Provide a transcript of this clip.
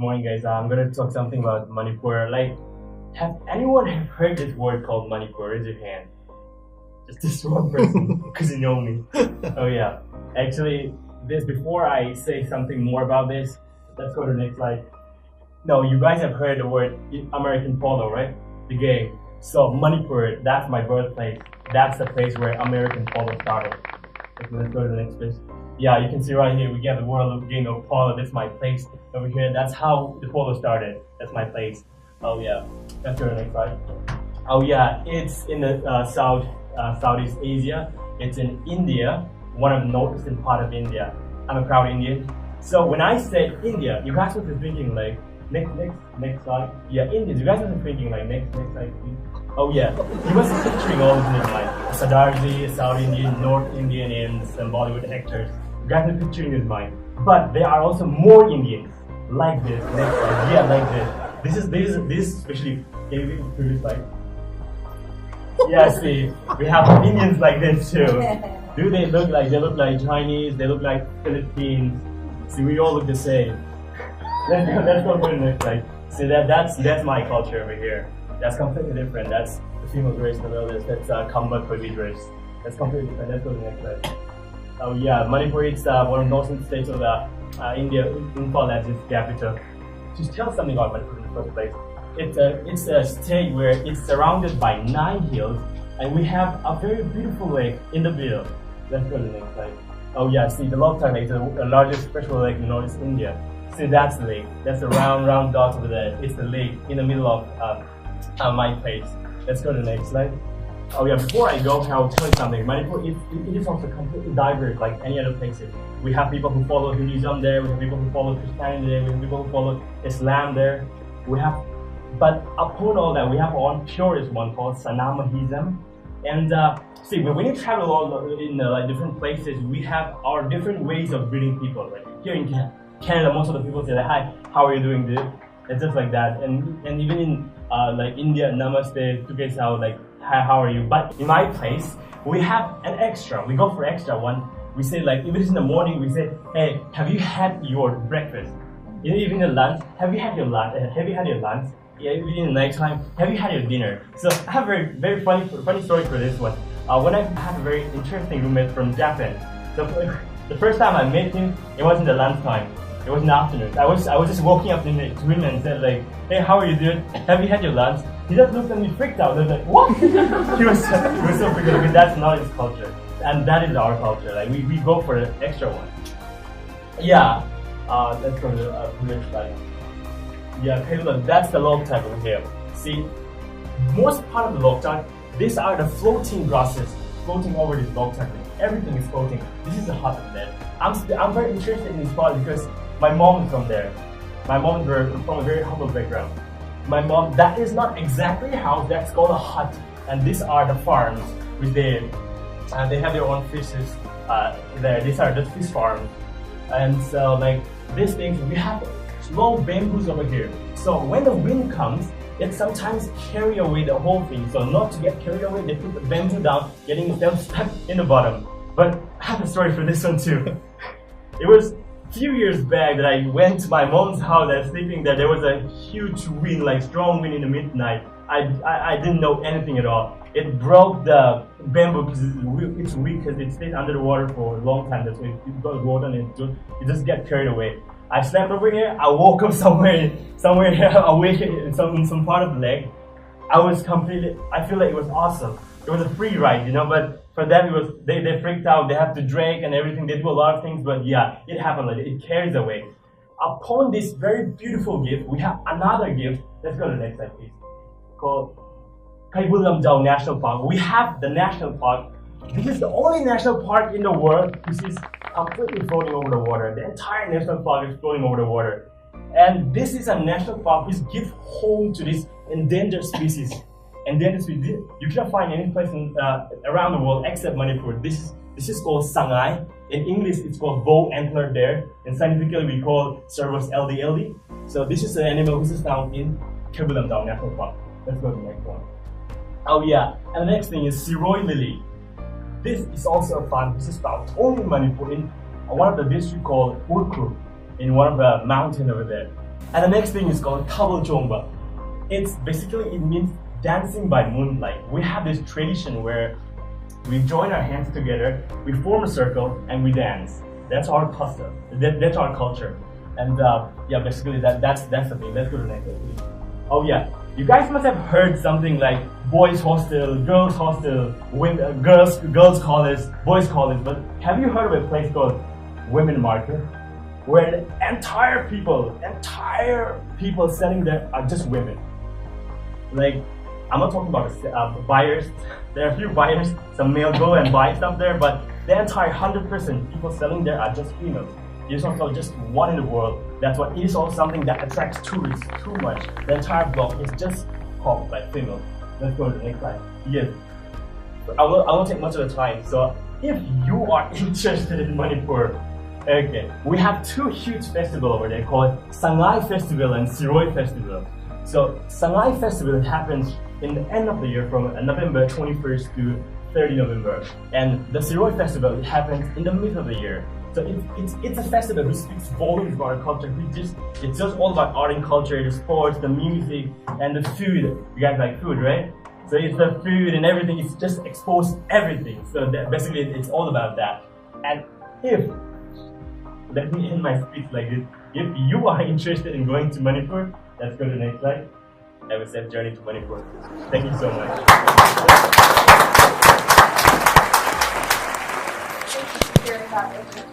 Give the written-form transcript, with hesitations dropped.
morning, guys. I'm gonna talk something about Manipur. Like, have anyone have heard this word called Manipur? Raise your hand. Just this one person, because you know me. Oh yeah. Actually, this before I say something more about this, let's go to the next slide. No, you guys have heard the word American Polo, right? The game. So Manipur, that's my birthplace. That's the place where American Polo started. Okay, let's go to the next place. Yeah, you can see right here, we get the World Game of Polo. That's my place over here. That's how the polo started. That's my place. Oh yeah, let's go to the next slide. Oh yeah, it's in the Southeast Asia. It's in India, one of the northeastern part of India. I'm a proud Indian. So when I said India, you guys must be thinking like, next slide. Yeah, India. You guys must be thinking like, next slide, please. Oh yeah, you must be picturing all of them like Sadarji, South Indian, North Indian, and some Bollywood actors. You guys are picturing this mind. But there are also more Indians like this. Next slide. Yeah, like this. This is especially previous slide. Yeah, see, we have Indians like this too. Do they look like Chinese? They look like Philippines. See, we all look the same. Let's go to the next slide. See, that's my culture over here. That's completely different. That's the female race in the middle. That's Kamba Kogi race. That's completely different. Let's go to the next slide. Oh yeah, Manipur is one of the northern states of India. Imphal as its capital. To tell something about Manipur in the first place, it's a state where it's surrounded by 9 hills, and we have a very beautiful lake in the middle. Let's go to the next slide. Oh yeah, see the Loktak Lake, the largest freshwater lake in Northeast India. See, that's the lake. That's the round dot over there. It's the lake in the middle of my place. Let's go to the next slide. Oh yeah, before I go, I'll tell you something. Manipur, it is also completely diverse like any other places. We have people who follow Hinduism there, we have people who follow Christianity there, we have people who follow Islam there. But upon all that, we have one purest one called Sanamahism. And see, when you travel all in like different places, we have our different ways of greeting people. Right? Here in Canada, most of the people say like, "Hi, how are you doing, dude?" It's just like that. And even in like India, Namaste, Tukesao, like, "Hi, how are you?" But in my place, we have an extra. We go for extra one. We say like, if it's in the morning, we say, "Hey, have you had your breakfast?" Even in lunch, have you had your lunch? Have you had your lunch? Yeah, even in the nighttime, have you had your dinner? So I have a very funny story for this one. When I have a very interesting roommate from Japan. So the first time I met him, it was in the lunchtime. It was in the afternoon. I was just walking up to him and said like, "Hey, how are you doing? Have you had your lunch?" He just looked at me freaked out. I was like, "What?" he was so freaked out because that's not his culture, and that is our culture. Like we go for the extra one. Yeah. Let's go to the next slide. Yeah, okay, look, that's the Loktak over here. See, most part of the Loktak, these are the floating grasses floating over this Loktak. Everything is floating. This is the hut of there. I'm very interested in this part because my mom is from there. My mom is from a very humble background. My mom, that is not exactly a house, that's called a hut. And these are the farms which they have their own fishes there. These are the fish farms. And so like these things, we have long bamboos over here. So when the wind comes, it sometimes carry away the whole thing. So not to get carried away, they put the bamboo down, getting them stuck in the bottom. But I have a story for this one too. It was a few years back that I went to my mom's house. I was sleeping there. There was a huge wind, like strong wind in the midnight. I didn't know anything at all. It broke the bamboo because it's weak because it stayed under the water for a long time. That's why it got water and it just get carried away. I slept over here. I woke up somewhere awake in some part of the lake. I feel like it was awesome. It was a free ride, you know. But for them, it was they freaked out. They have to drink and everything. They do a lot of things. But yeah, it happened. Like it carries away. Upon this very beautiful gift, we have another gift. Let's go to the next slide, please. Called Kaibulamjao National Park. We have the national park. This is the only national park in the world which is completely floating over the water. The entire national park is floating over the water. And this is a national park which gives home to this endangered species. Endangered species. You cannot find any place around the world except Manipur. This is called Sangai. In English, it's called bow antler bear. And scientifically, we call Cervus ld. So this is an animal which is found in Kaibulamjao National Park. Let's go to the next one. Oh yeah, and the next thing is Siroi lily. This is also a plant which is found only in Manipur in one of the districts called Urkru, in one of the mountains over there. And the next thing is called Tabul Chongba. It's basically, it means dancing by moonlight. We have this tradition where we join our hands together, we form a circle, and we dance. That's our custom. That's our culture. And yeah, basically that's the thing. Let's go to the next one. Oh yeah, you guys must have heard something like boys hostel, girls hostel, girls college, boys college. But have you heard of a place called Women Market, where the entire people selling there are just women? Like, I'm not talking about buyers. There are a few buyers. Some male go and buy stuff there, but the entire 100% people selling there are just females. It's also just one in the world. That's what is also something that attracts tourists too much. The entire block is just called like females. Let's go to the next slide. Yes, I won't take much of the time. So if you are interested in Manipur, okay, we have two huge festivals over there called Sangai Festival and Siroi Festival. So Sangai Festival happens in the end of the year from November 21st to 30 November. And the Siroi Festival happens in the middle of the year. So it's a festival which speaks volumes about our culture. It's just all about art and culture, the sports, the music, and the food. You guys like food, right? So it's the food and everything. It's just exposed everything. So basically it's all about that. And let me end my speech like this. If you are interested in going to Manipur, let's go to the next slide. Have a safe journey to Manipur. Thank you so much. Thank you for sharing that with us.